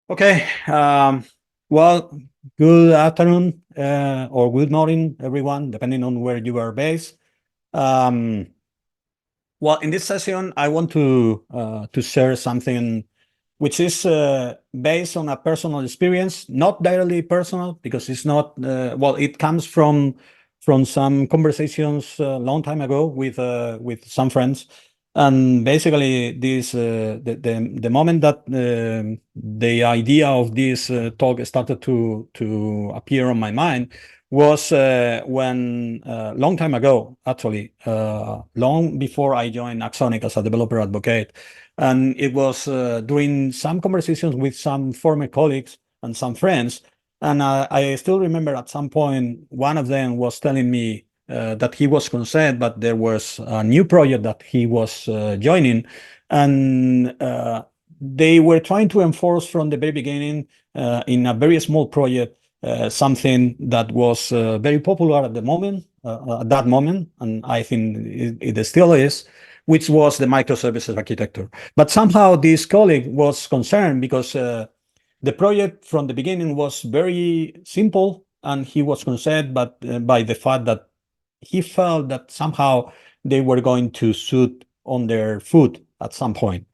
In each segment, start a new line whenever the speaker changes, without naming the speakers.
Okay. Well, good afternoon or good morning, everyone, depending on where you are based. Um, well, in this session, I want to share something which is based on a personal experience, not directly personal, because it's not. Well, it comes from some conversations a long time ago with some friends. And basically, the moment that the idea of this talk started to appear on my mind was when long time ago, actually, long before I joined Axonic as a developer advocate, and it was during some conversations with some former colleagues and some friends. And I still remember at some point one of them was telling me that he was concerned, but there was a new project that he was joining, and they were trying to enforce from the very beginning in a very small project something that was very popular at the moment, at that moment, and I think it still is, which was the microservices architecture. But somehow this colleague was concerned because the project from the beginning was very simple, and he was concerned, but by the fact that he felt that somehow they were going to shoot on their foot at some point.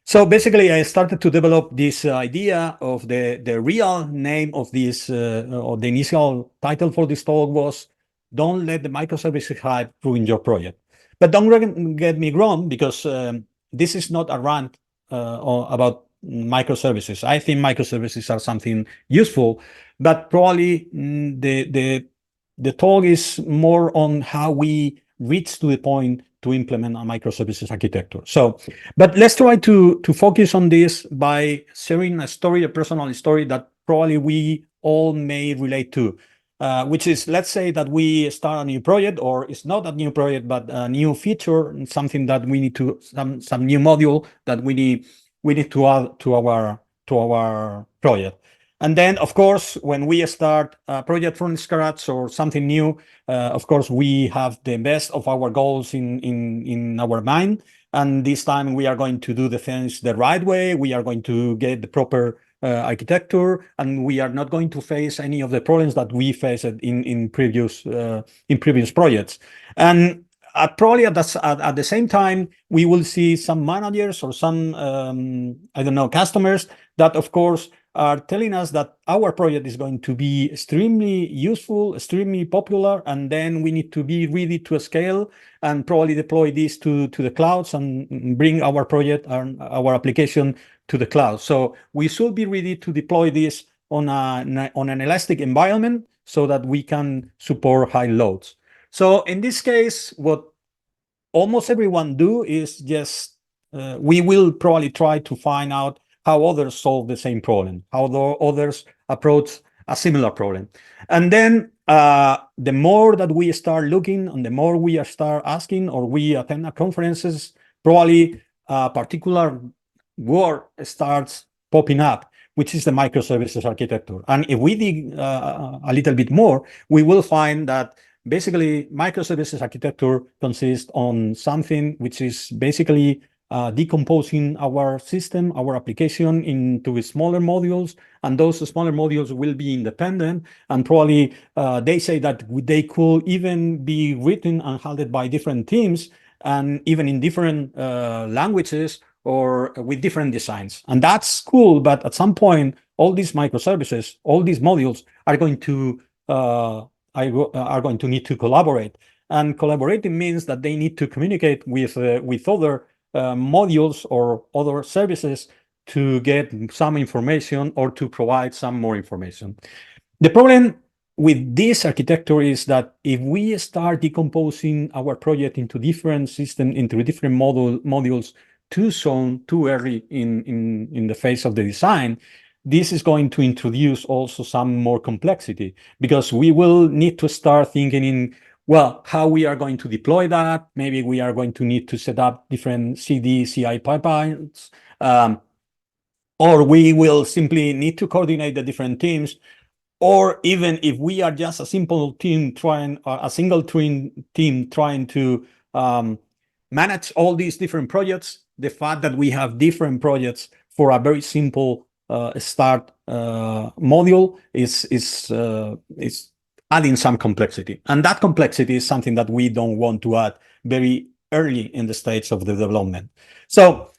So basically, I started to develop this idea of the real name of this, or the initial title for this talk was "Don't Let the Microservices Hype Ruin Your Project." But don't get me wrong, because this is not a rant about microservices. I think microservices are something useful, but probably the talk is more on how we reach to the point to implement a microservices architecture. So, but let's try to focus on this by sharing a story, a personal story that probably we all may relate to. Which is, let's say that we start a new project, or it's not a new project, but a new feature, something that we need to, some new module that we need to add to our project. And then, of course, when we start a project from scratch or something new, of course, we have the best of our goals in our mind. And this time we are going to do the things the right way. We are going to get the proper architecture, and we are not going to face any of the problems that we faced in previous projects. And probably at the same time, we will see some managers or some I don't know, customers that, of course, are telling us that our project is going to be extremely useful, extremely popular, and then we need to be ready to scale and probably deploy this to the clouds and bring our project and our application to the cloud. So we should be ready to deploy this on an elastic environment so that we can support high loads. So in this case, what almost everyone do is just we will probably try to find out how others solve the same problem, how others approach a similar problem. And then the more that we start looking and the more we start asking or we attend conferences, probably a particular word starts popping up, which is the microservices architecture. And if we dig a little bit more, we will find that basically microservices architecture consists on something which is basically decomposing our system, our application into smaller modules, and those smaller modules will be independent, and probably they say that they could even be written and handled by different teams, and even in different languages or with different designs. And that's cool, but at some point, all these microservices, all these modules are going to need to collaborate. And collaborating means that they need to communicate with other modules or other services to get some information or to provide some more information. The problem with this architecture is that if we start decomposing our project into different systems, into different modules too soon, too early in the phase of the design, this is going to introduce also some more complexity, because we will need to start thinking in, well, how we are going to deploy that. Maybe we are going to need to set up different CI pipelines, or we will simply need to coordinate the different teams. Or even if we are just a simple team trying, a single team trying to manage all these different projects, the fact that we have different projects for a very simple start module is adding some complexity, and that complexity is something that we don't want to add very early in the stage of the development. So,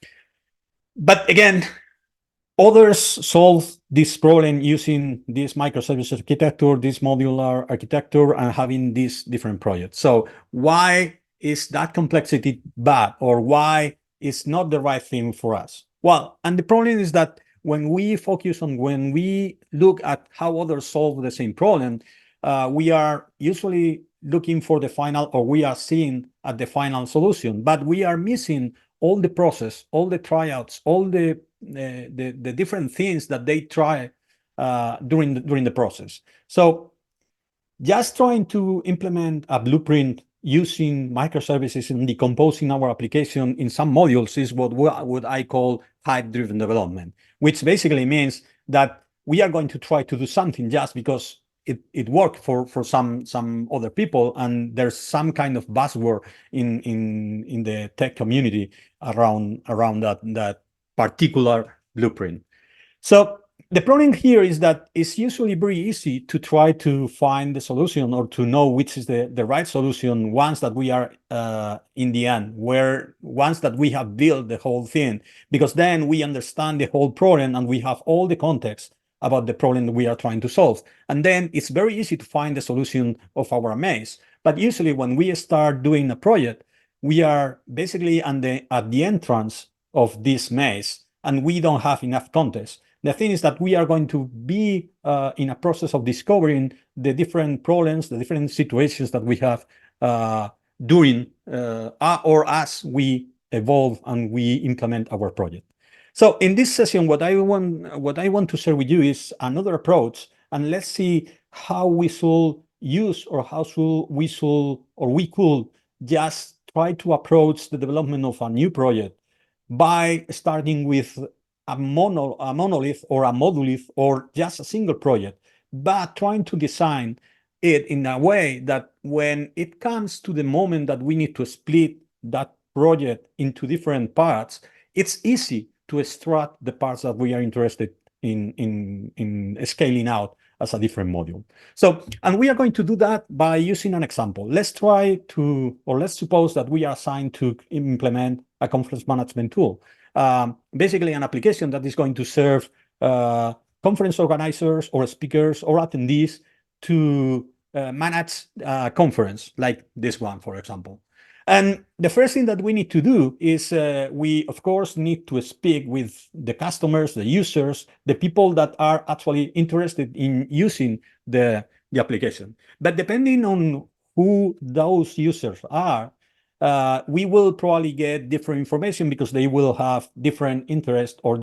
but again, others solve this problem using this microservice architecture, this modular architecture, and having these different projects. So why is that complexity bad, or why is not the right thing for us? Well, and the problem is that when we look at how others solve the same problem, we are usually looking for the final, or we are seeing at the final solution, but we are missing all the process, all the tryouts, all the different things that they try during the process. So just trying to implement a blueprint using microservices and decomposing our application in some modules is what I call hype-driven development, which basically means that we are going to try to do something just because it worked for some other people, and there's some kind of buzzword in the tech community around that particular blueprint. So the problem here is that it's usually very easy to try to find the solution, or to know which is the right solution once that we are in the end, once that we have built the whole thing, because then we understand the whole problem and we have all the context about the problem that we are trying to solve. And then it's very easy to find the solution of our maze. But usually when we start doing a project, we are basically at the entrance of this maze, and we don't have enough context. The thing is that we are going to be in a process of discovering the different problems, the different situations that we have during or as we evolve and we implement our project. So in this session, what I want to share with you is another approach, and let's see how we should use, or we could just try to approach the development of a new project by starting with a monolith or a monolith, or just a single project, but trying to design it in a way that when it comes to the moment that we need to split that project into different parts, it's easy to extract the parts that we are interested in scaling out as a different module. So, and we are going to do that by using an example. Let's suppose that we are assigned to implement a conference management tool. Basically an application that is going to serve conference organizers or speakers or attendees to manage a conference like this one, for example. And the first thing that we need to do is we, of course, need to speak with the customers, the users, the people that are actually interested in using the application. But depending on who those users are, we will probably get different information, because they will have different interests, or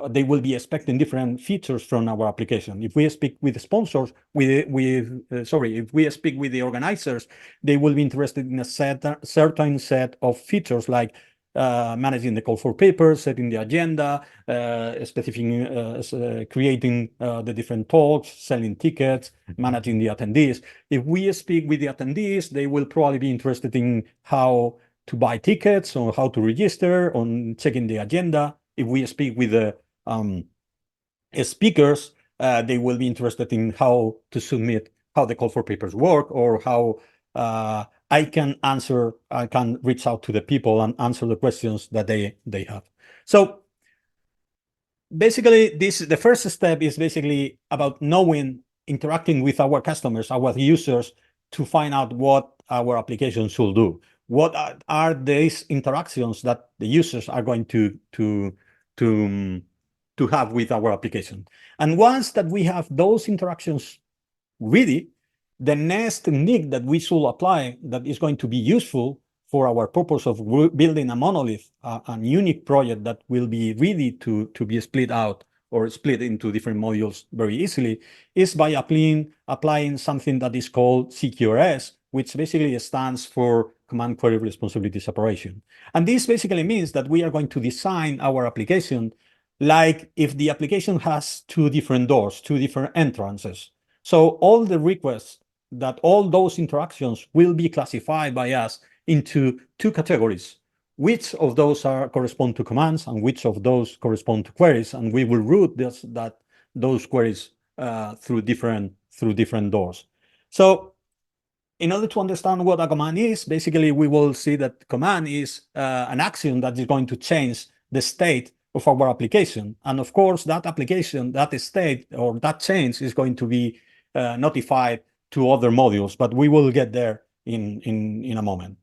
they will be expecting different features from our application. If we speak with the sponsors, if we speak with the organizers, they will be interested in a certain set of features, like managing the call for papers, setting the agenda, creating the different talks, selling tickets, managing the attendees. If we speak with the attendees, they will probably be interested in how to buy tickets, or how to register, on checking the agenda. If we speak with the speakers, they will be interested in how to submit, how the call for papers work, or how I can reach out to the people and answer the questions that they have. So basically, the first step is basically about interacting with our customers, our users, to find out what our application should do. What are these interactions that the users are going to have with our application? And once that we have those interactions ready, the next technique that we should apply that is going to be useful for our purpose of building a monolith, a unique project that will be ready to be split out or split into different modules very easily, is by applying something that is called CQRS, which basically stands for Command Query Responsibility Separation. And this basically means that we are going to design our application like if the application has two different doors, two different entrances. So all the requests, that all those interactions will be classified by us into two categories. which of those correspond to commands and which of those correspond to queries, and we will route those queries through different doors. So in order to understand what a command is, basically we will see that command is an action that is going to change the state of our application. And of course, that application, that state or that change is going to be notified to other modules, but we will get there in a moment.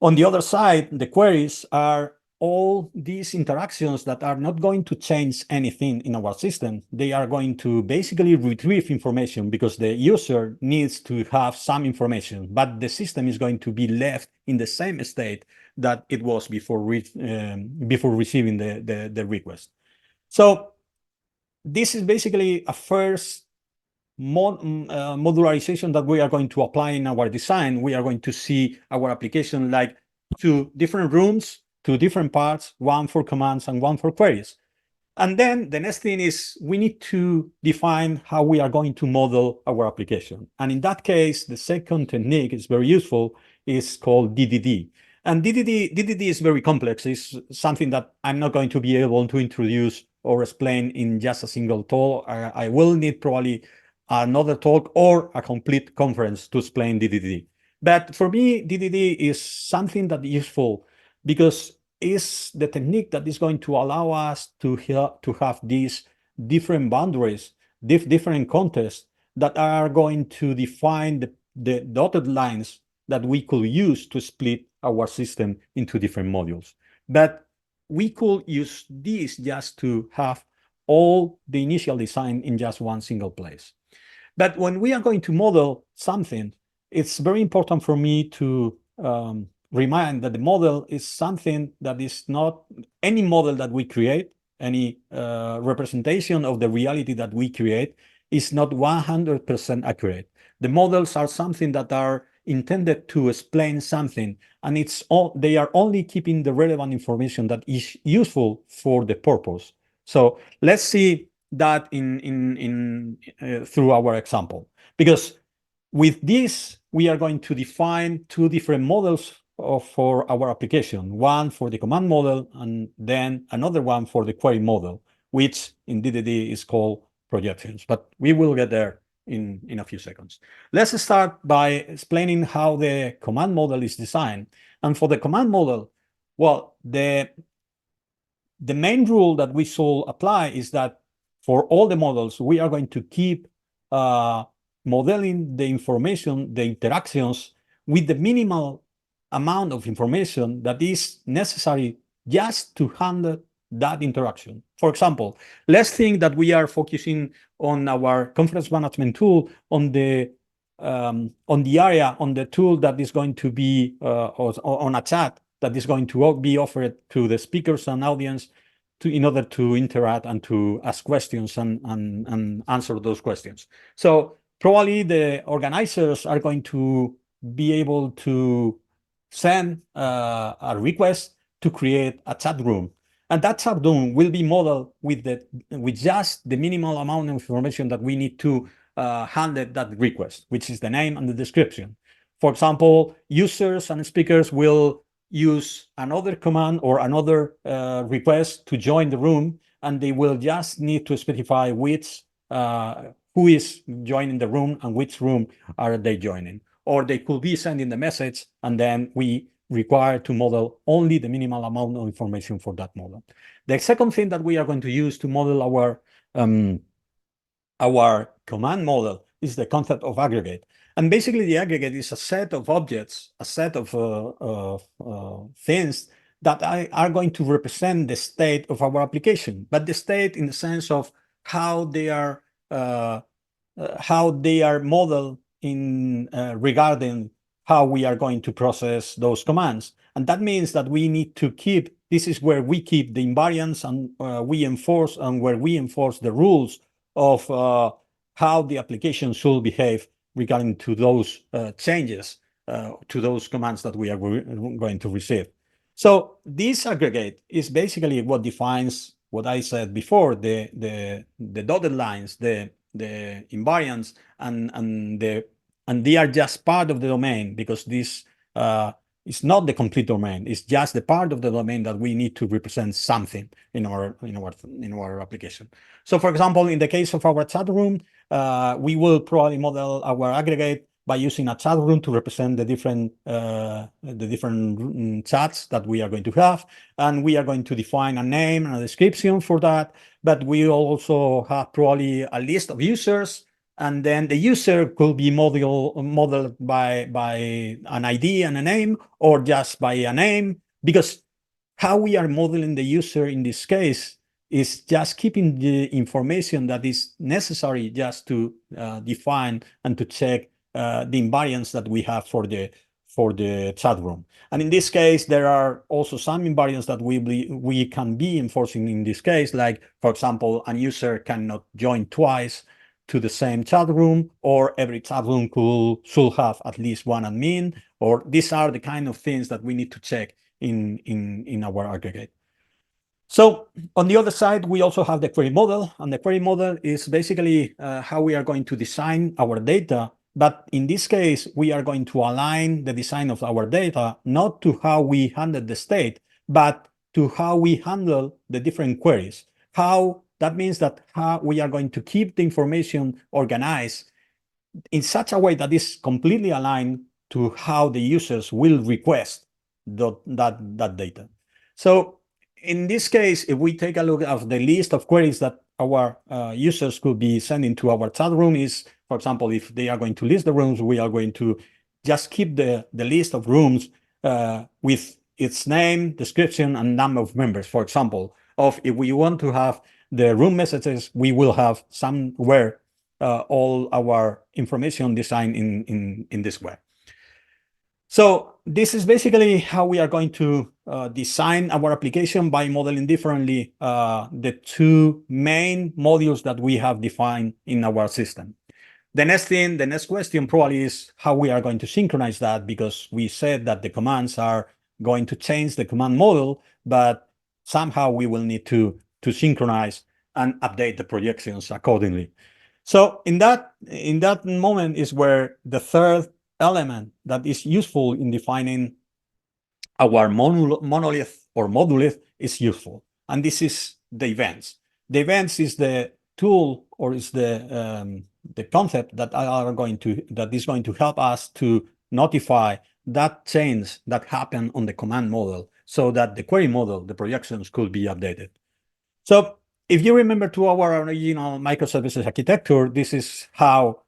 On the other side, the queries are all these interactions that are not going to change anything in our system. They are going to basically retrieve information because the user needs to have some information, but the system is going to be left in the same state that it was before receiving the request. So this is basically a first modularization that we are going to apply in our design. We are going to see our application like two different rooms, two different parts, one for commands and one for queries. And then the next thing is we need to define how we are going to model our application. And in that case, the second technique is very useful, is called DDD. And DDD is very complex. It's something that I'm not going to be able to introduce or explain in just a single talk. I will need probably another talk or a complete conference to explain DDD. But for me, DDD is something that is useful because it's the technique that is going to allow us to have these different boundaries, different contexts that are going to define the dotted lines that we could use to split our system into different modules. But we could use this just to have all the initial design in just one single place. But when we are going to model something, it's very important for me to remind that the model is something that is not any model that we create, any representation of the reality that we create is not 100% accurate. The models are something that are intended to explain something, and they are only keeping the relevant information that is useful for the purpose. So let's see that through our example, because with this we are going to define two different models for our application, one for the command model and then another one for the query model, which in DDD is called projections, but we will get there in a few seconds. Let's start by explaining how the command model is designed. And for the command model, well, the main rule that we should apply is that for all the models, we are going to keep modeling the information, the interactions, with the minimal amount of information that is necessary just to handle that interaction. For example, let's think that we are focusing on our conference management tool on the area, on the tool that is going to be on a chat that is going to be offered to the speakers and audience in order to interact and to ask questions and answer those questions. So probably the organizers are going to be able to send a request to create a chat room. And that chat room will be modeled with just the minimal amount of information that we need to handle that request, which is the name and the description. For example, users and speakers will use another command or another request to join the room, and they will just need to specify who is joining the room and which room are they joining. Or they could be sending the message, and then we require to model only the minimal amount of information for that model. The second thing that we are going to use to model our command model is the concept of aggregate. And basically, the aggregate is a set of objects, a set of things that are going to represent the state of our application, but the state in the sense of how they are modeled in regarding how we are going to process those commands. And that means that we need to keep, this is where we keep the invariants and where we enforce the rules of how the application should behave regarding to those changes to those commands that we are going to receive. So this aggregate is basically what defines what I said before, the dotted lines, the invariants, and they are just part of the domain, because this It's not the complete domain. It's just the part of the domain that we need to represent something in our application. So, for example, in the case of our chat room, we will probably model our aggregate by using a chat room to represent the different chats that we are going to have, and we are going to define a name and a description for that. But we also have probably a list of users, and then the user could be modeled by an ID and a name, or just by a name, because how we are modeling the user in this case is just keeping the information that is necessary just to define and to check the invariants that we have for the chat room. And in this case, there are also some invariants that we can be enforcing in this case, like, for example, a user cannot join twice to the same chat room, or every chat room should have at least one admin, or these are the kind of things that we need to check in our aggregate. So on the other side, we also have the query model, and the query model is basically how we are going to design our data. But in this case, we are going to align the design of our data not to how we handle the state, but to how we handle the different queries. That means that how we are going to keep the information organized in such a way that is completely aligned to how the users will request that data. So in this case, if we take a look at the list of queries that our users could be sending to our chat room is, for example, if they are going to list the rooms, we are going to just keep the list of rooms with its name, description, and number of members. For example, if we want to have the room messages, we will have somewhere all our information designed in this way. So this is basically how we are going to design our application by modeling differently the two main modules that we have defined in our system. The next question probably is how we are going to synchronize that, because we said that the commands are going to change the command model, but somehow we will need to synchronize and update the projections accordingly. So in that moment is where the third element that is useful in defining our monolith or monolith is useful, and this is the events. The events is the tool, or is the concept that is going to help us to notify that change that happened on the command model, so that the query model, the projections, could be updated. So if you remember to our original microservices architecture, this is how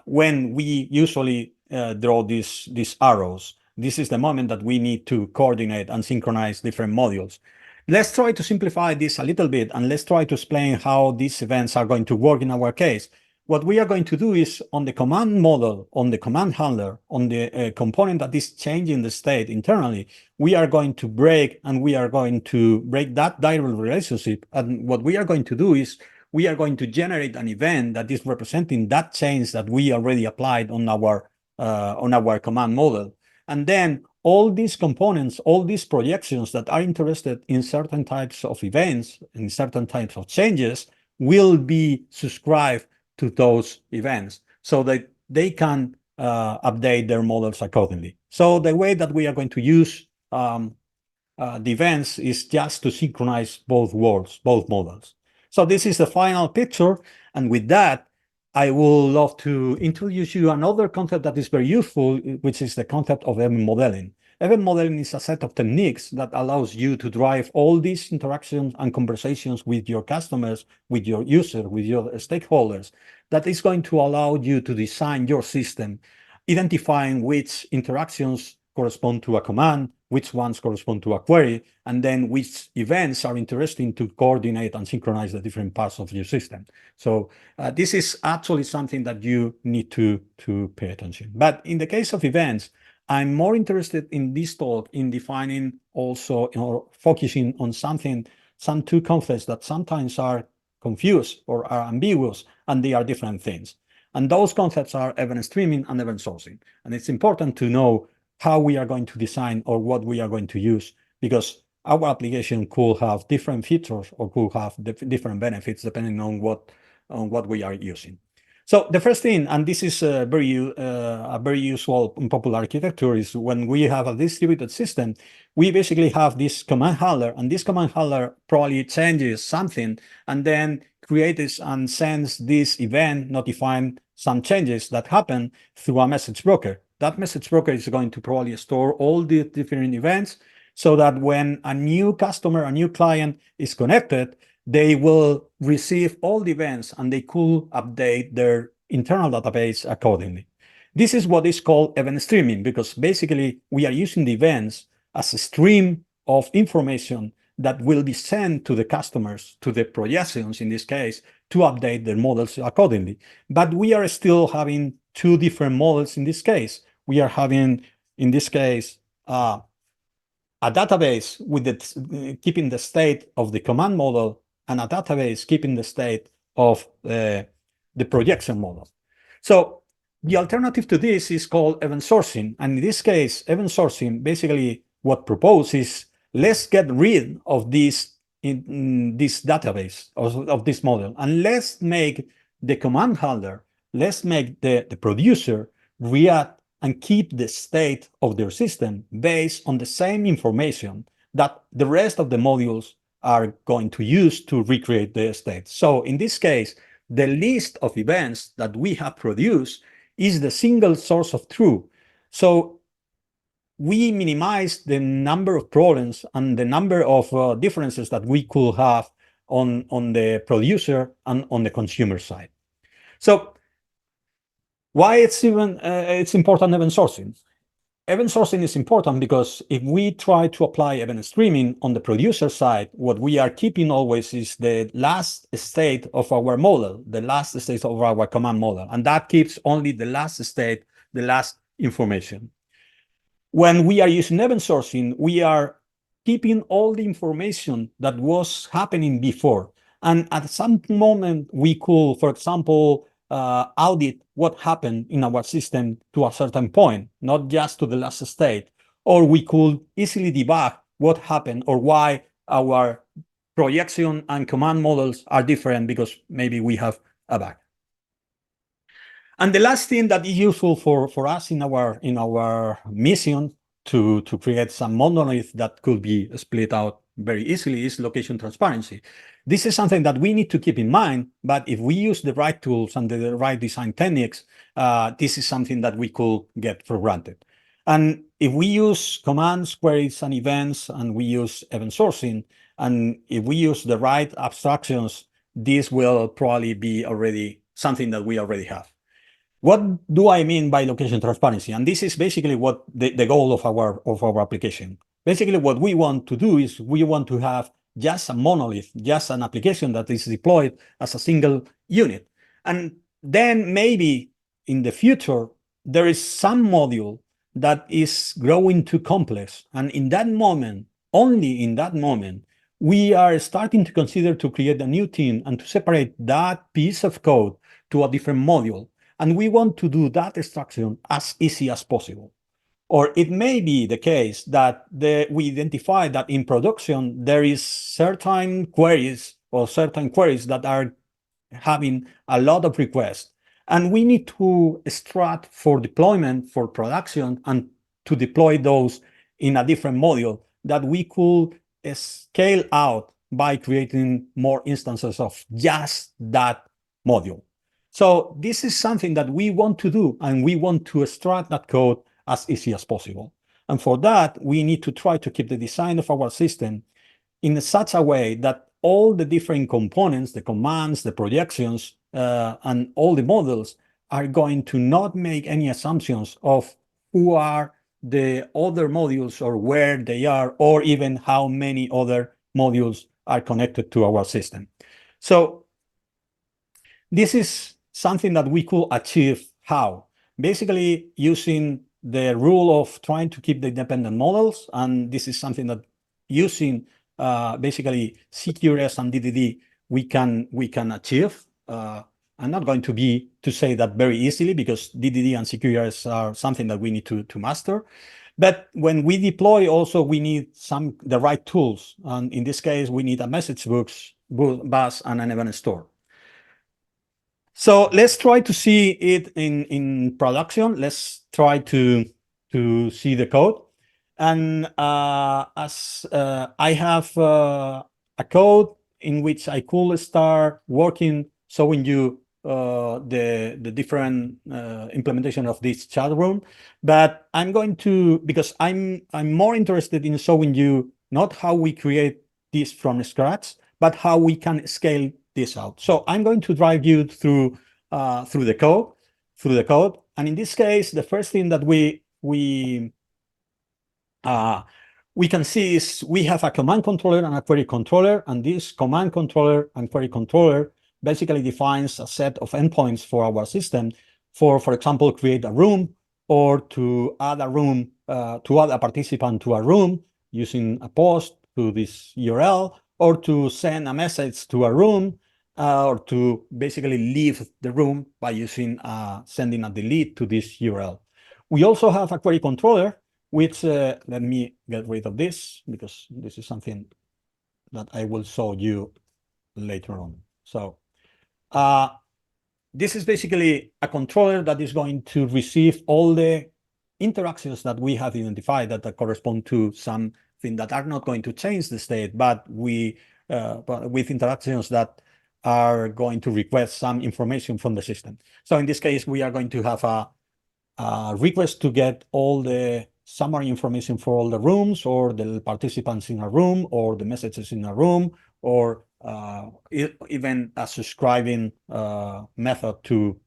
when we usually draw these arrows, this is the moment that we need to coordinate and synchronize different modules. Let's try to simplify this a little bit, and let's try to explain how these events are going to work in our case. What we are going to do is, on the command model, on the command handler, on the component that is changing the state internally, we are going to break that direct relationship. And what we are going to do is, we are going to generate an event that is representing that change that we already applied on our command model. And then all these components, all these projections that are interested in certain types of events, in certain types of changes, will be subscribed to those events, so that they can update their models accordingly. So the way that we are going to use the events is just to synchronize both worlds, both models. So this is the final picture, and with that, I would love to introduce you another concept that is very useful, which is the concept of event modeling. Event modeling is a set of techniques that allows you to drive all these interactions and conversations with your customers, with your users, with your stakeholders, that is going to allow you to design your system, identifying which interactions correspond to a command, which ones correspond to a query, and then which events are interesting to coordinate and synchronize the different parts of your system. So this is actually something that you need to pay attention. But in the case of events, I'm more interested in this talk in defining also, or focusing on some two concepts that sometimes are confused or are ambiguous, and they are different things. And those concepts are event streaming and event sourcing. And it's important to know how we are going to design or what we are going to use, because our application could have different features or could have different benefits depending on what we are using. So the first thing, and this is a very useful and popular architecture, is when we have a distributed system, we basically have this command handler, and this command handler probably changes something, and then creates and sends this event notifying some changes that happen through a message broker. That message broker is going to probably store all the different events so that when a new customer, a new client is connected, they will receive all the events and they could update their internal database accordingly. This is what is called event streaming, because basically we are using the events as a stream of information that will be sent to the customers, to the projections in this case, to update their models accordingly. But we are still having two different models in this case. We are having, in this case, a database with keeping the state of the command model, and a database keeping the state of the projection model. So the alternative to this is called event sourcing. And in this case, event sourcing, basically what proposes is let's get rid of this database of this model, and let's make the command handler, let's make the producer react and keep the state of their system based on the same information that the rest of the modules are going to use to recreate the state. So in this case, the list of events that we have produced is the single source of truth. So we minimize the number of problems and the number of differences that we could have on the producer and on the consumer side. So why it's important event sourcing? Event sourcing is important because if we try to apply event streaming on the producer side, what we are keeping always is the last state of our model, the last state of our command model, and that keeps only the last state, the last information. When we are using event sourcing, we are keeping all the information that was happening before. And at some moment, we could, for example, audit what happened in our system to a certain point, not just to the last state. Or we could easily debug what happened or why our projection and command models are different because maybe we have a bug. And the last thing that is useful for us in our mission to create some monolith that could be split out very easily is location transparency. This is something that we need to keep in mind, but if we use the right tools and the right design techniques, this is something that we could get for granted. And if we use commands, queries, and events, and we use event sourcing, and if we use the right abstractions, this will probably be already something that we already have. What do I mean by location transparency? And this is basically what the goal of our application. Basically, what we want to do is we want to have just a monolith, just an application that is deployed as a single unit. And then maybe in the future, there is some module that is growing too complex. And in that moment, only in that moment, we are starting to consider to create a new team and to separate that piece of code to a different module. And we want to do that extraction as easy as possible. Or it may be the case that we identify that in production, there is certain queries that are having a lot of requests. And we need to extract for deployment, for production, and to deploy those in a different module that we could scale out by creating more instances of just that module. So this is something that we want to do, and we want to extract that code as easy as possible. And for that, we need to try to keep the design of our system in such a way that all the different components, the commands, the projections, and all the models are going to not make any assumptions of who are the other modules or where they are, or even how many other modules are connected to our system. So this is something that we could achieve how? Basically using the rule of trying to keep the independent models, and this is something that using basically CQRS and DDD we can achieve. I'm not going to say that very easily because DDD and CQRS are something that we need to master. But when we deploy, also we need the right tools, and in this case we need a message bus and an event store. So let's try to see it in production. Let's try to see the code. And as I have a code in which I could start working, showing you the different implementation of this chat room. But I'm going to, because I'm more interested in showing you not how we create this from scratch, but how we can scale this out. So I'm going to drive you through the code. And in this case, the first thing that we can see is we have a command controller and a query controller, and this command controller and query controller basically defines a set of endpoints for our system for example, create a room or to add a room, to add a participant to a room using a post to this URL, or to send a message to a room, or to basically leave the room by using sending a delete to this URL. We also have a query controller, which let me get rid of this because this is something that I will show you later on. So this is basically a controller that is going to receive all the interactions that we have identified that correspond to something that are not going to change the state, but with interactions that are going to request some information from the system. So in this case, we are going to have a request to get all the summary information for all the rooms, or the participants in a room, or the messages in a room, or even a subscribing method to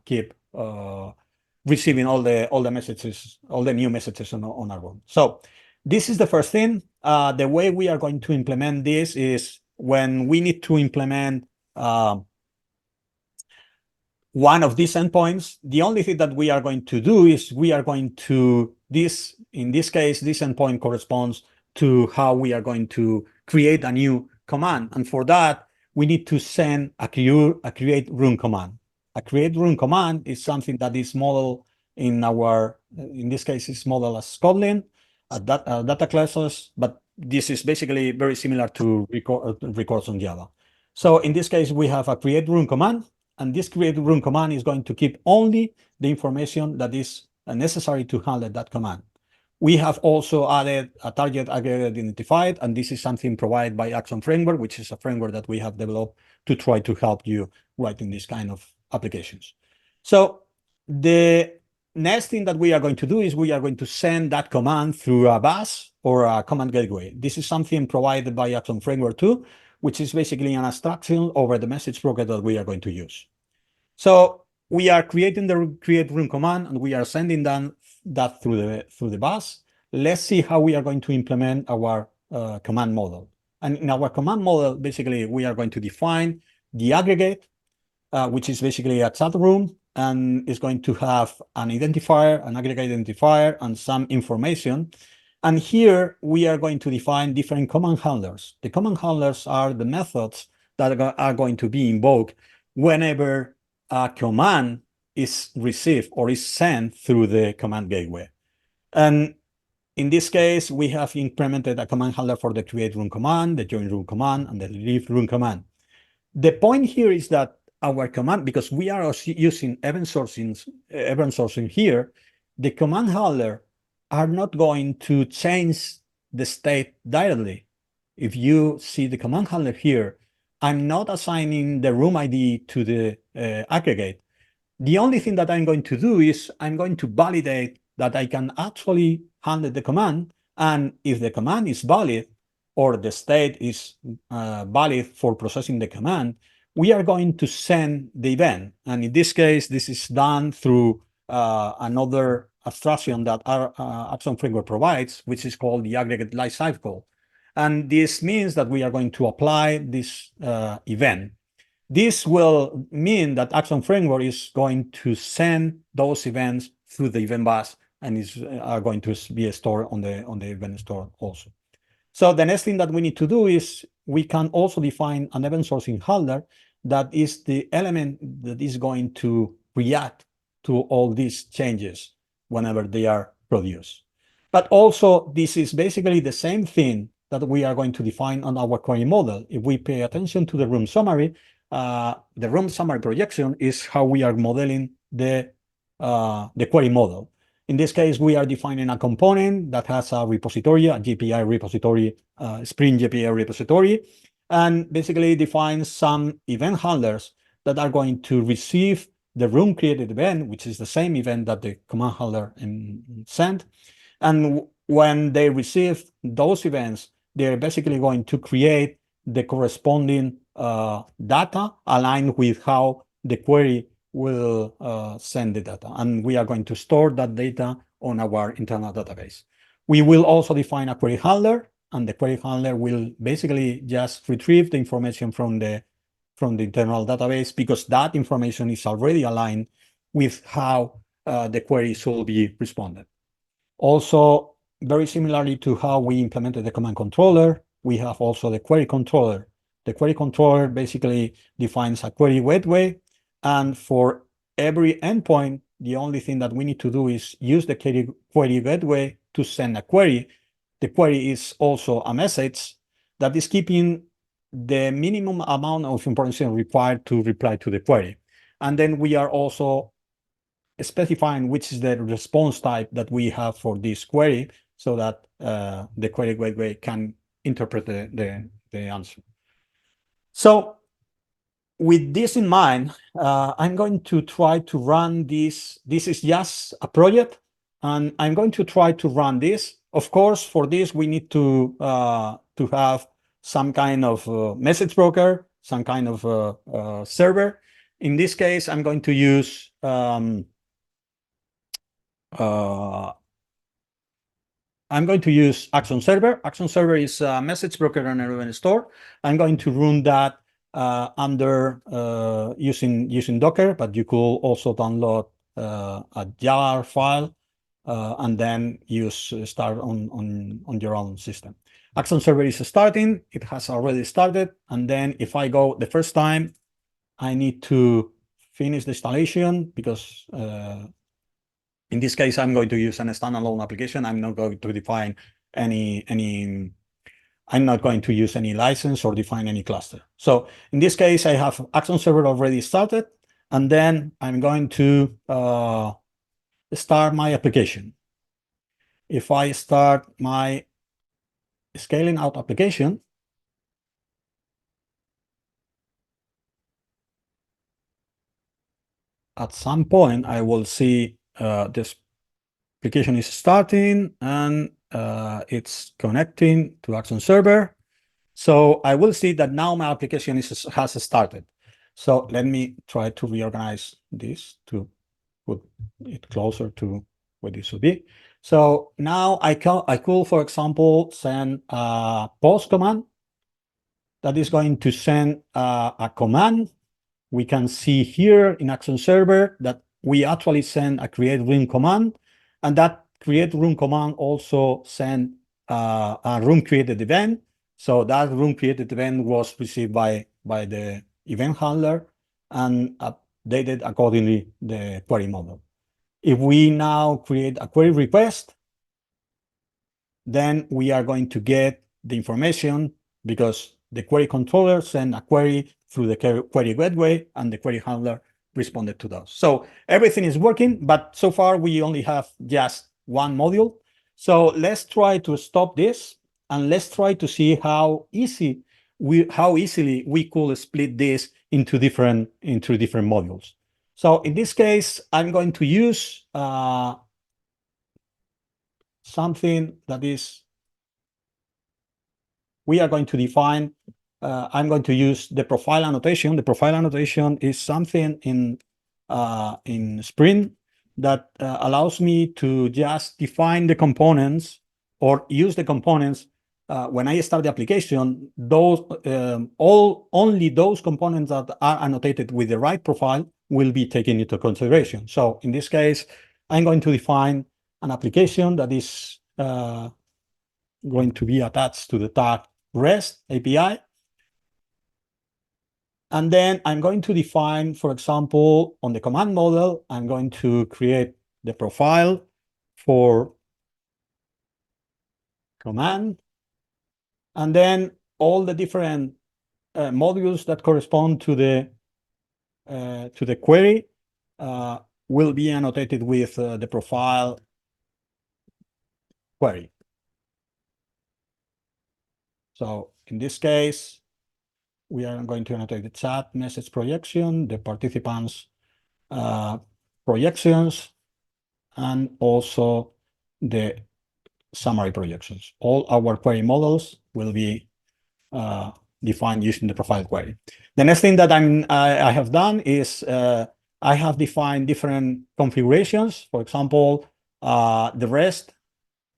keep receiving all the messages, all the new messages on a room. So this is the first thing. The way we are going to implement this is when we need to implement one of these endpoints, the only thing that we are going to do is we are going to, in this case, this endpoint corresponds to how we are going to create a new command. And for that, we need to send a create room command. A create room command is something that is modeled in this case, is modeled as Kotlin, data classes, but this is basically very similar to records on Java. So in this case, we have a create room command, and this create room command is going to keep only the information that is necessary to handle that command. We have also added a target aggregate identified, and this is something provided by Action Framework, which is a framework that we have developed to try to help you writing this kind of applications. So the next thing that we are going to do is we are going to send that command through a bus or a command gateway. This is something provided by Action Framework 2, which is basically an abstraction over the message broker that we are going to use. So we are creating the create room command, and we are sending that through the bus. Let's see how we are going to implement our command model. And in our command model, basically, we are going to define the aggregate, which is basically a chat room, and is going to have an identifier, an aggregate identifier, and some information. And here we are going to define different command handlers. The command handlers are the methods that are going to be invoked whenever a command is received or is sent through the command gateway. And in this case, we have implemented a command handler for the create room command, the join room command, and the leave room command. The point here is that our command, because we are using event sourcing here, the command handler are not going to change the state directly. If you see the command handler here, I'm not assigning the room ID to the aggregate. The only thing that I'm going to do is I'm going to validate that I can actually handle the command. And if the command is valid, or the state is valid for processing the command, we are going to send the event. And in this case, this is done through another abstraction that our Action Framework provides, which is called the aggregate lifecycle. And this means that we are going to apply this event. This will mean that Action Framework is going to send those events through the event bus, and are going to be stored on the event store also. So the next thing that we need to do is we can also define an event sourcing handler that is the element that is going to react to all these changes whenever they are produced. But also, this is basically the same thing that we are going to define on our query model. If we pay attention to the room summary, the room summary projection is how we are modeling the query model. In this case, we are defining a component that has a repository, a GPI repository, Spring GPI repository, and basically defines some event handlers that are going to receive the room created event, which is the same event that the command handler sent. And when they receive those events, they're basically going to create the corresponding data aligned with how the query will send the data. And we are going to store that data on our internal database. We will also define a query handler, and the query handler will basically just retrieve the information from the internal database, because that information is already aligned with how the query should be responded. Also, very similarly to how we implemented the command controller, we have also the query controller. The query controller basically defines a query gateway, and for every endpoint, the only thing that we need to do is use the query gateway to send a query. The query is also a message that is keeping the minimum amount of information required to reply to the query. And then we are also specifying which is the response type that we have for this query, so that the query gateway can interpret the answer. So with this in mind, I'm going to try to run this. This is just a project, and I'm going to try to run this. Of course, for this, we need to have some kind of message broker, some kind of server. In this case, I'm going to use Action Server. Action Server is a message broker on an event store. I'm going to run that under using Docker, but you could also download a jar file and then start on your own system. Action Server is starting. It has already started. And then if I go the first time, I need to finish the installation, because in this case, I'm going to use an standalone application. I'm not going to define I'm not going to use any license or define any cluster. So in this case, I have Action Server already started, and then I'm going to start my application. If I start my scaling out application, at some point, I will see this application is starting, and it's connecting to Action Server. So I will see that now my application has started. So let me try to reorganize this to put it closer to what this should be. So now I could, for example, send a post command that is going to send a command. We can see here in Action Server that we actually send a create room command, and that create room command also send a room created event. So that room created event was received by the event handler and updated accordingly the query model. If we now create a query request, then we are going to get the information, because the query controller sent a query through the query gateway, and the query handler responded to those. So everything is working, but so far we only have just one module. So let's try to stop this, and let's try to see how easily we could split this into different modules. So in this case, I'm going to use something that is, we are going to define, I'm going to use the profile annotation. The profile annotation is something in Spring that allows me to just define the components, or use the components when I start the application. Those only those components that are annotated with the right profile will be taken into consideration. So in this case, I'm going to define an application that is going to be attached to the tag REST API. And then I'm going to define, for example, on the command model, I'm going to create the profile for command, and then all the different modules that correspond to the query will be annotated with the profile query. So in this case, we are going to annotate the chat message projection, the participants projections, and also the summary projections. All our query models will be defined using the profile query. The next thing that I have done is I have defined different configurations. For example, the REST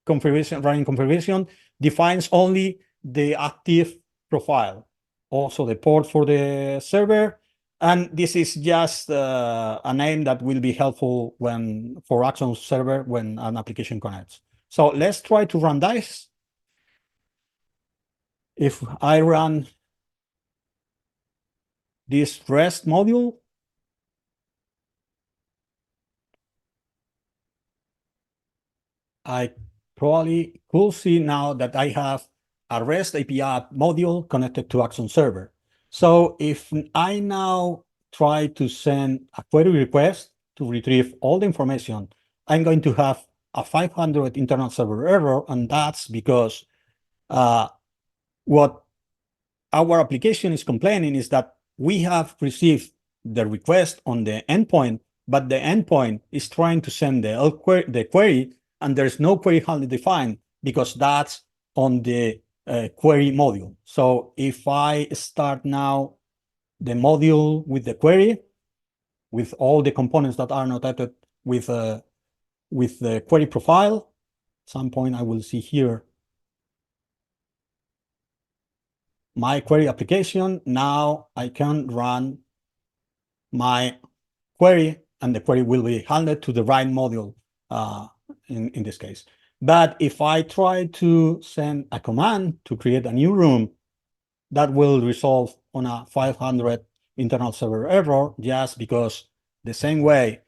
configuration, running configuration defines only the active profile, also the port for the server. And this is just a name that will be helpful for Action server when an application connects. So let's try to run this. If I run this REST module, I probably could see now that I have a REST API module connected to Action server. So if I now try to send a query request to retrieve all the information, I'm going to have a 500 internal server error, and that's because what our application is complaining is that we have received the request on the endpoint, but the endpoint is trying to send the query, and there's no query handler defined because that's on the query module. So if I start now the module with the query, with all the components that are annotated with the query profile, at some point I will see here my query application. Now I can run my query, and the query will be handled to the right module in this case. But if I try to send a command to create a new room, that will resolve on a 500 internal server error, just because the same way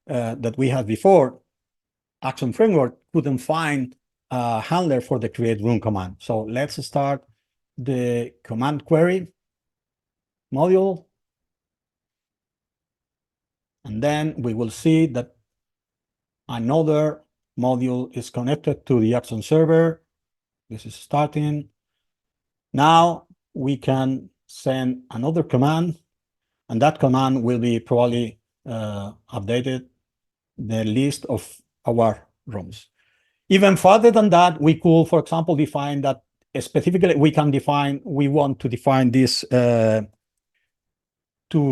that we had before, Action Framework couldn't find a handler for the create room command. So let's start the command query module. And then we will see that another module is connected to the Action server. This is starting. Now we can send another command, and that command will be probably updated the list of our rooms. Even further than that, we could, for example, define that specifically we want to define this to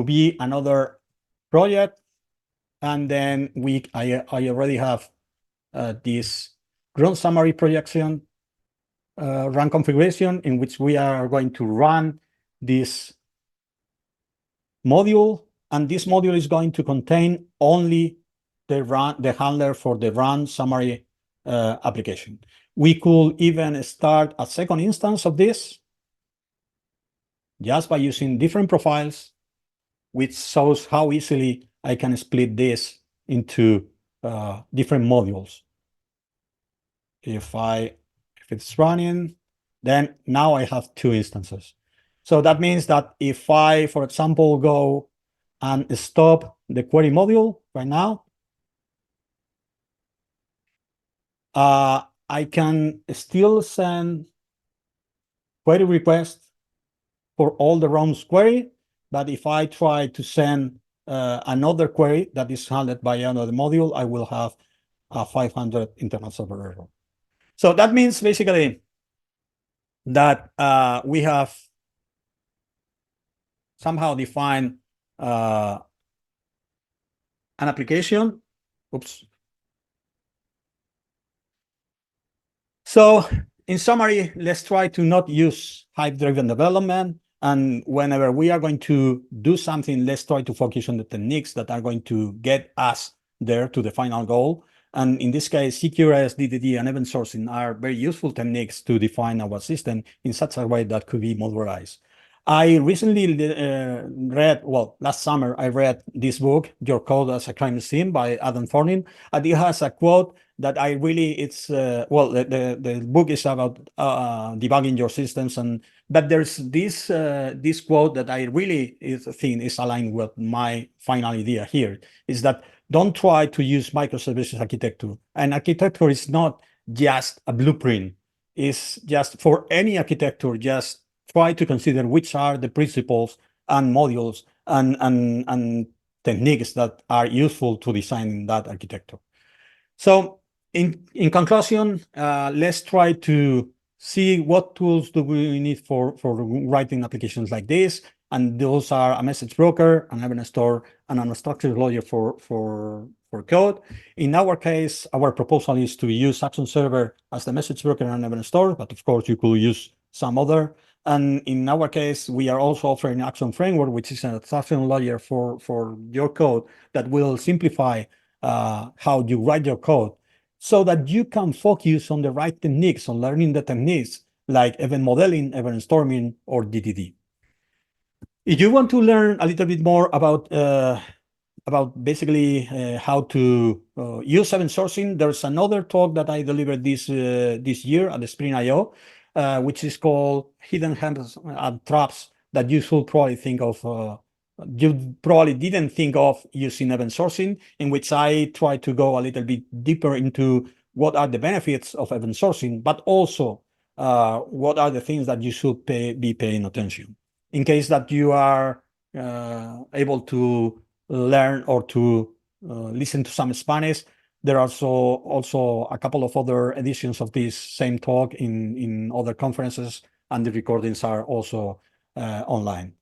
be another project. And then I already have this ground summary projection run configuration in which we are going to run this module, and this module is going to contain only the handler for the run summary application. We could even start a second instance of this just by using different profiles, which shows how easily I can split this into different modules. If it's running, then now I have two instances. So that means that if I, for example, go and stop the query module right now, I can still send query requests for all the ROMs query, but if I try to send another query that is handled by another module, I will have a 500 internal server error. So that means basically that we have somehow defined an application. Oops. So in summary, let's try to not use hype-driven development. And whenever we are going to do something, let's try to focus on the techniques that are going to get us there to the final goal. And in this case, CQRS, DDD, and event sourcing are very useful techniques to define our system in such a way that could be modularized. I recently read, well, last summer, I read this book, Your Code as a Crime Scene by Adam Thornton. And it has a quote that I really, well, the book is about debugging your systems. But there's this quote that I really think is aligned with my final idea here, is that don't try to use microservices architecture. And architecture is not just a blueprint. It's just for any architecture, just try to consider which are the principles and modules and techniques that are useful to design that architecture. So in conclusion, let's try to see what tools do we need for writing applications like this. And those are a message broker, an event store, and an unstructured logic for code. In our case, our proposal is to use Action Server as the message broker and event store, but of course you could use some other. And in our case, we are also offering Action Framework, which is an abstraction layer for your code that will simplify how you write your code so that you can focus on the right techniques, on learning the techniques like event modeling, event storming, or DDD. If you want to learn a little bit more about basically how to use event sourcing, there's another talk that I delivered this year at the Spring I/O, which is called Hidden Handles and Traps that you should probably think of. You probably didn't think of using event sourcing, in which I try to go a little bit deeper into what are the benefits of event sourcing, but also what are the things that you should be paying attention. In case that you are able to learn or to listen to some Spanish, there are also a couple of other editions of this same talk in other conferences, and the recordings are also online.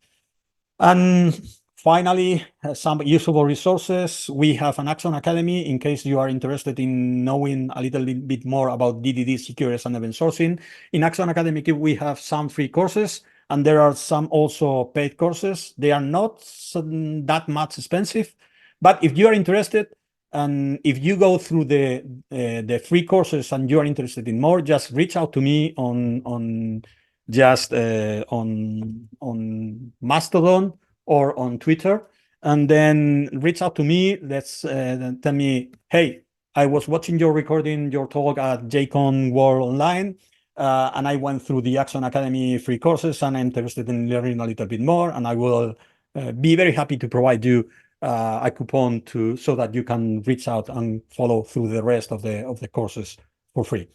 And finally, some usable resources. We have an Action Academy in case you are interested in knowing a little bit more about DDD, CQRS, and event sourcing. In Action Academy, we have some free courses, and there are some also paid courses. They are not that much expensive, but if you are interested, and if you go through the free courses and you are interested in more, just reach out to me on Mastodon or on Twitter, and then reach out to me. Let's tell me, hey, I was watching your recording, your talk at JCon World Online, and I went through the Action Academy free courses, and I'm interested in learning a little bit more, and I will be very happy to provide you a coupon so that you can reach out and follow through the rest of the courses for free.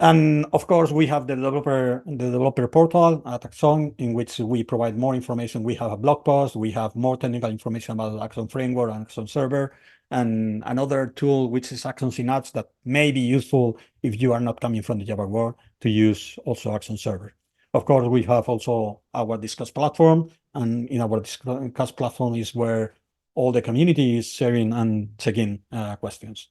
And of course, we have the developer portal at Axon, in which we provide more information. We have a blog post, we have more technical information about Axon Framework and Axon Server, and another tool, which is Axon Synapse, that may be useful if you are not coming from the Java world to use also Axon Server. Of course, we have also our Discuss platform, and in our Discuss platform is where all the community is sharing and checking questions.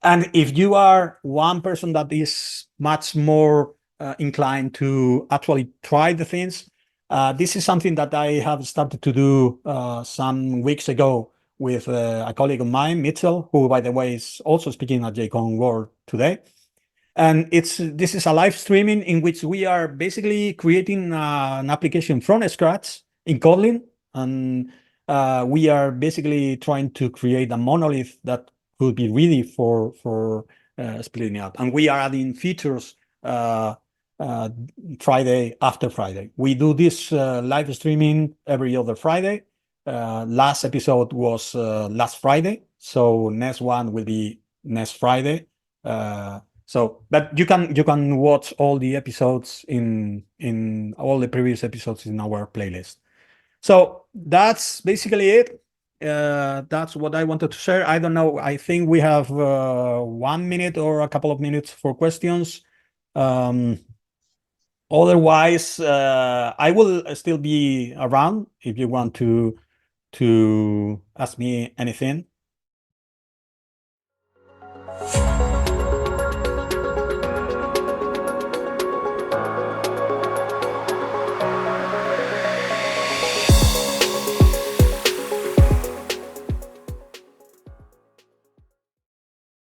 And if you are one person that is much more inclined to actually try the things, this is something that I have started to do some weeks ago with a colleague of mine, Mitchell, who, by the way, is also speaking at JCon World today. And this is a live streaming in which we are basically creating an application from scratch in Kotlin. And we are basically trying to create a monolith that could be ready for splitting out. And we are adding features Friday after Friday. We do this live streaming every other Friday. Last episode was last Friday, so next one will be next Friday. But you can watch all the episodes in all the previous episodes in our playlist. So that's basically it. That's what I wanted to share. I don't know. I think we have 1 minute or a couple of minutes for questions. Otherwise, I will still be around if you want to ask me anything.